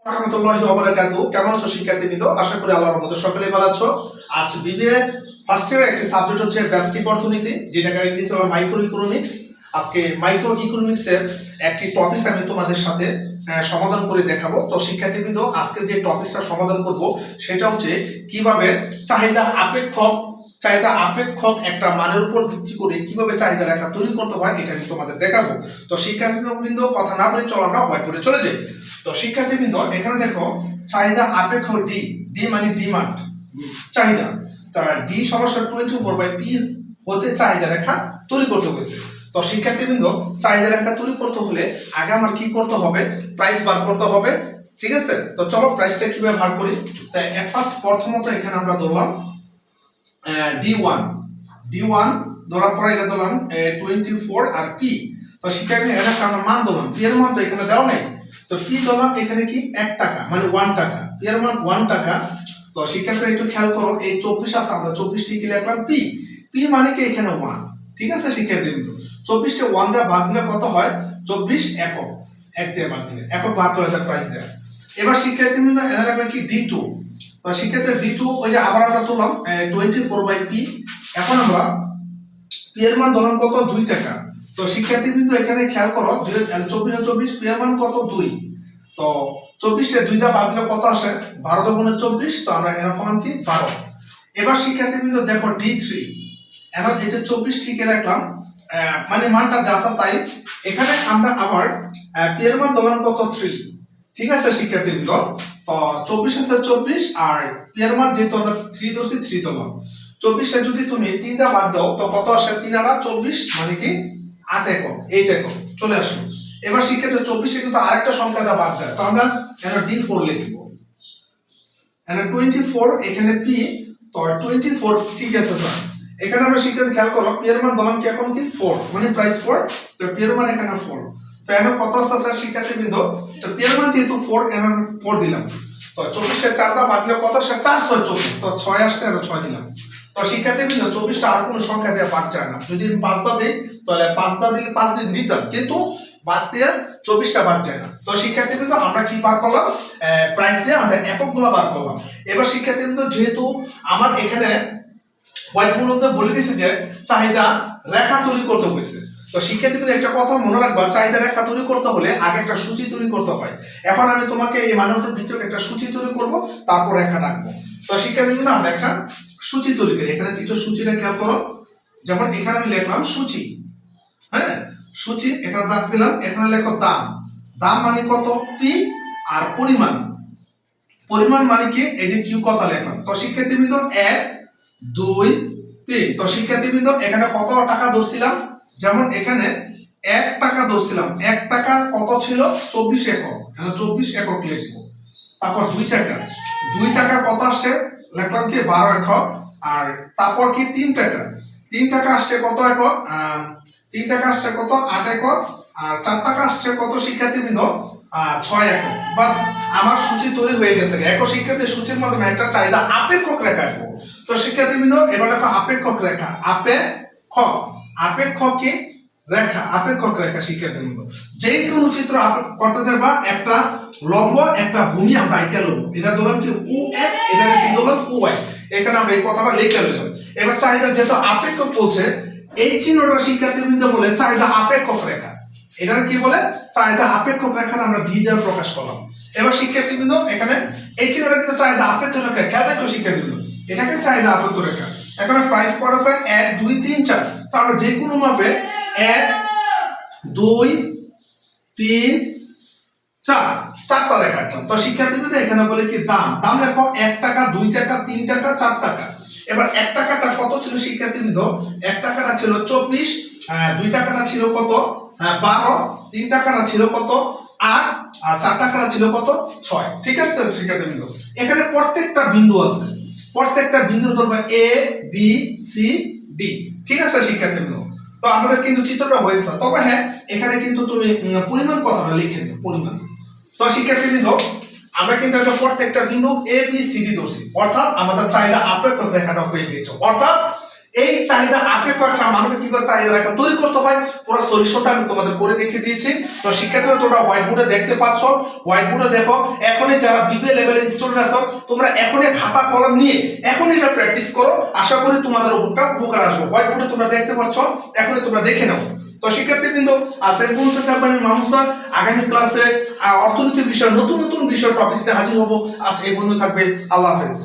রাহমাতুল্লাহি ওয়া বারাকাতুহু। কেমন আছো শিক্ষার্থীবৃন্দ? আশা করি আল্লাহর রহমতে সকলেই ভালো আছো। আজ বিবিএ ফার্স্ট ইয়ারের একটি সাবজেক্ট হচ্ছে ব্যষ্টিক অর্থনীতি, যেটাকে ইংলিশে বলা মাইক্রো ইকোনমিক্স। আজকে মাইক্রো ইকোনমিক্স এর একটি টপিক আমি তোমাদের সাথে সমাধান করে দেখাবো। তো শিক্ষার্থীবৃন্দ, আজকে যে টপিকটা সমাধান করব সেটা হচ্ছে কিভাবে চাহিদা আপেক্ষক একটা মানের উপর ভিত্তি করে কিভাবে চাহিদা রেখা তৈরি করতে হয়, এটা আমি তোমাদের দেখাবো। তো শিক্ষার্থীবৃন্দ, কথা না বলে চলো আমরা হোয়াইট বোর্ডে চলে যাই। তো শিক্ষার্থীবৃন্দ, এখানে দেখো চাহিদা আপেক্ষ ডি, ডি মানে ডিমান্ড, চাহিদা। তার ডি সমস্যা 24/p হতে চাহিদা রেখা তৈরি করতে হয়েছে। তো শিক্ষার্থীবৃন্দ, চাহিদা রেখা তৈরি করতে হলে আগে আমার কি করতে হবে? প্রাইস বার করতে হবে। ঠিক আছে, তো চলো প্রাইসটা কিভাবে বার করি। তাই এট ফার্স্ট প্রথমত এখানে আমরা ধরলাম D1 ধরার পরে এটা ধরলাম 24 আর P। তো শিক্ষার্থী এখানে আমরা মান ধরলাম, P এর মান তো এখানে দেওয়া নেই। তো P ধরলাম এখানে কি 1 টাকা, মানে 1 টাকা, P এর মান 1 টাকা। তো শিক্ষার্থী একটু খেয়াল করো, এই 24 আছে, আমরা 24 ঠিকই লিখলাম P মানে কি এখানে 1। ঠিক আছে শিক্ষার্থী, কিন্তু 24 কে 1 দিয়ে ভাগ দিলে কত হয়? 24 একক, 1 দিয়ে ভাগ দিলে একক ভাগ করে তার প্রাইস দেয়। এবার শিক্ষার্থী কিন্তু এখানে লাগবে কি D2। তো শিক্ষার্থী D2 ওই যে আবার আমরা তুললাম 24/p। এখন আমরা P এর মান ধরলাম কত? 2 টাকা। তো শিক্ষার্থী কিন্তু এখানে খেয়াল করো, 24 P এর মান কত? 2। তো 24 কে 2 দিয়ে ভাগ দিলে কত আসে? 12 গুণে 24। তো আমরা এরকম কি 12। এবার শিক্ষার্থী কিন্তু দেখো D3, এখন এই যে 24 ঠিকই রাখলাম, মানে মানটা যা আছে তাই। এখানে আমরা আবার P এর মান ধরলাম কত? 3। ঠিক আছে শিক্ষার্থীবৃন্দ, তো 24 আছে 24, আর P এর মান যেহেতু আমরা 3 ধরছি 3 ধরলাম। 24টা যদি তুমি 3 দা বাদ দাও তো কত আসে? 3 আর 24 মানে কি 8 একক, 8 একক চলে আসলো। এবার শিক্ষার্থী 24টা কিন্তু আরেকটা সংখ্যা দা বাদ দেয়, তো আমরা এখানে D4 লিখব। এখানে 24, এখানে P, তো 24 ঠিক আছে স্যার। এখানে আমরা শিক্ষার্থী খেয়াল করো, P এর মান ধরলাম কি এখন কি 4, মানে প্রাইস 4। তো P এর মান এখানে 4। তো এখানে কত আছে স্যার শিক্ষার্থীবৃন্দ? তো P এর মান যেহেতু 4, এখানে 4 দিলাম। তো 24 এর 4 দা বাদ দিলে কত আসে? 4 6 24, তো 6 আসছে আর 6 দিলাম। তো শিক্ষার্থীবৃন্দ 24টা আর কোনো সংখ্যা দিয়ে বাদ যায় না। যদি আমি 5 দা দেই তাহলে 5 দা দিলে 5 দিন দিতাম, কিন্তু 5 দিয়ে 24টা বাদ যায় না। তো শিক্ষার্থীবৃন্দ আমরা কি বার করলাম? প্রাইস দিয়ে আমরা এককগুলো বার করলাম। এবার শিক্ষার্থীবৃন্দ যেহেতু আমার এখানে হোয়াইট বোর্ডে বলে দিয়েছে যে চাহিদা রেখা তৈরি করতে হয়েছে, তো শিক্ষার্থীবৃন্দ একটা কথা মনে রাখবা, চাহিদা রেখা তৈরি করতে হলে আগে একটা সূচি তৈরি করতে হয়। এখন আমি তোমাকে এই মানের ভিতরে একটা সূচি তৈরি করব, তারপর রেখা রাখবো। তো শিক্ষার্থীবৃন্দ আমরা একটা সূচি তৈরি করি। এখানে যেটা সূচিটা খেয়াল করো, যেমন এখানে আমি লিখলাম সূচি। হ্যাঁ, সূচি, এখানে দাগ দিলাম। এখানে লেখো দাম, দাম মানে কত? P, আর পরিমাণ মানে কি? এই যে কিউ কথা লিখলাম। তো শিক্ষার্থীবৃন্দ 1 2 3। তো শিক্ষার্থীবৃন্দ এখানে কত টাকা ধরছিলাম? যেমন এখানে 1 টাকা ধরছিলাম, 1 টাকার কত ছিল? 24 একক, এখানে 24 একক লিখবো। তারপর 2 টাকা, 2 টাকা কত আসছে? লিখলাম কি 12 একক। আর তারপর কি 3 টাকা, 3 টাকা আসছে কত একক? 3 টাকা আসছে কত? 8 একক। আর 4 টাকা আসছে কত শিক্ষার্থীবৃন্দ? 6 একক। বাস, আমার সূচি তৈরি হয়ে গেছে। একক শিক্ষার্থী সূচির মাধ্যমে একটা চাহিদা আপেক্ষক রেখা আঁকবো। তো শিক্ষার্থীবৃন্দ এবার দেখো আপেক্ষক রেখা, আপেক্ষক কি রেখা, আপেক্ষক রেখা শিক্ষার্থীবৃন্দ যে কোনো চিত্র করতে দেবা, একটা লম্ব একটা ভূমি আমরা আঁকা লব। এটা ধরলাম কি OX, এটা কি ধরলাম OY। এখানে আমরা এই কথাটা লিখে নিলাম। এবার চাহিদা যেহেতু আপেক্ষক বলছে, এই চিহ্নটা শিক্ষার্থীবৃন্দ বলে চাহিদা আপেক্ষক রেখা। এটা কি বলে? চাহিদা আপেক্ষক রেখা, আমরা ডি দ্বারা প্রকাশ করলাম। এবার শিক্ষার্থীবৃন্দ এখানে এই চিহ্নটা কিন্তু চাহিদা আপেক্ষক রেখা, খেয়াল রাখো শিক্ষার্থীবৃন্দ, এটাকে চাহিদা আপেক্ষক রেখা। এখানে প্রাইস পড়ে আছে 1 2 3 4। তো আমরা যে কোনো মাপে 1 2 3 4 চারটা লেখা রাখলাম। তো শিক্ষার্থীবৃন্দ এখানে বলে কি দাম, দাম লেখো 1 টাকা 2 টাকা 3 টাকা 4 টাকা। এবার 1 টাকাটা কত ছিল শিক্ষার্থীবৃন্দ? 1 টাকাটা ছিল 24, 2 টাকাটা ছিল কত? 12, 3 টাকাটা ছিল কত? 8, আর 4 টাকাটা ছিল কত? 6। ঠিক আছে শিক্ষার্থীবৃন্দ, এখানে প্রত্যেকটা বিন্দু আছে, প্রত্যেকটা বিন্দু ধরবে A B C D। ঠিক আছে শিক্ষার্থীবৃন্দ, তো আমাদের কিন্তু চিত্রটা হয়ে গেছে। তবে হ্যাঁ, এখানে কিন্তু তুমি পরিমাণ কথাটা লিখে নিও, পরিমাণ। তো শিক্ষার্থীবৃন্দ আমরা কিন্তু একটা প্রত্যেকটা বিন্দু A B C D ধরছি, অর্থাৎ আমাদের চাহিদা আপেক্ষক রেখাটা হয়ে গেছে। অর্থাৎ এই চাহিদা আপেক্ষ একটা মানুষকে কি করে চাহিদা রেখা তৈরি করতে হয় পুরো সলিউশনটা আমি তোমাদের করে দেখিয়ে দিয়েছি। তো শিক্ষার্থীরা তোমরা হোয়াইট বোর্ডে দেখতে পাচ্ছ, হোয়াইট বোর্ডে দেখো এখনই যারা বিবিএ লেভেলের স্টুডেন্ট আছো তোমরা এখনই খাতা কলম নিয়ে এখনই এটা প্র্যাকটিস করো, আশা করি তোমাদের উপরটা উপকার আসবে। হোয়াইট বোর্ডে তোমরা দেখতে পাচ্ছ, এখনই তোমরা দেখে নাও। তো শিক্ষার্থীবৃন্দ আজ এই পর্যন্ত থাকবেন মামুন স্যার, আগামী ক্লাসে অর্থনীতির বিষয় নতুন নতুন বিষয় টপিকস নিয়ে হাজির হব। আজ এই পর্যন্ত থাকবে, আল্লাহ হাফেজ।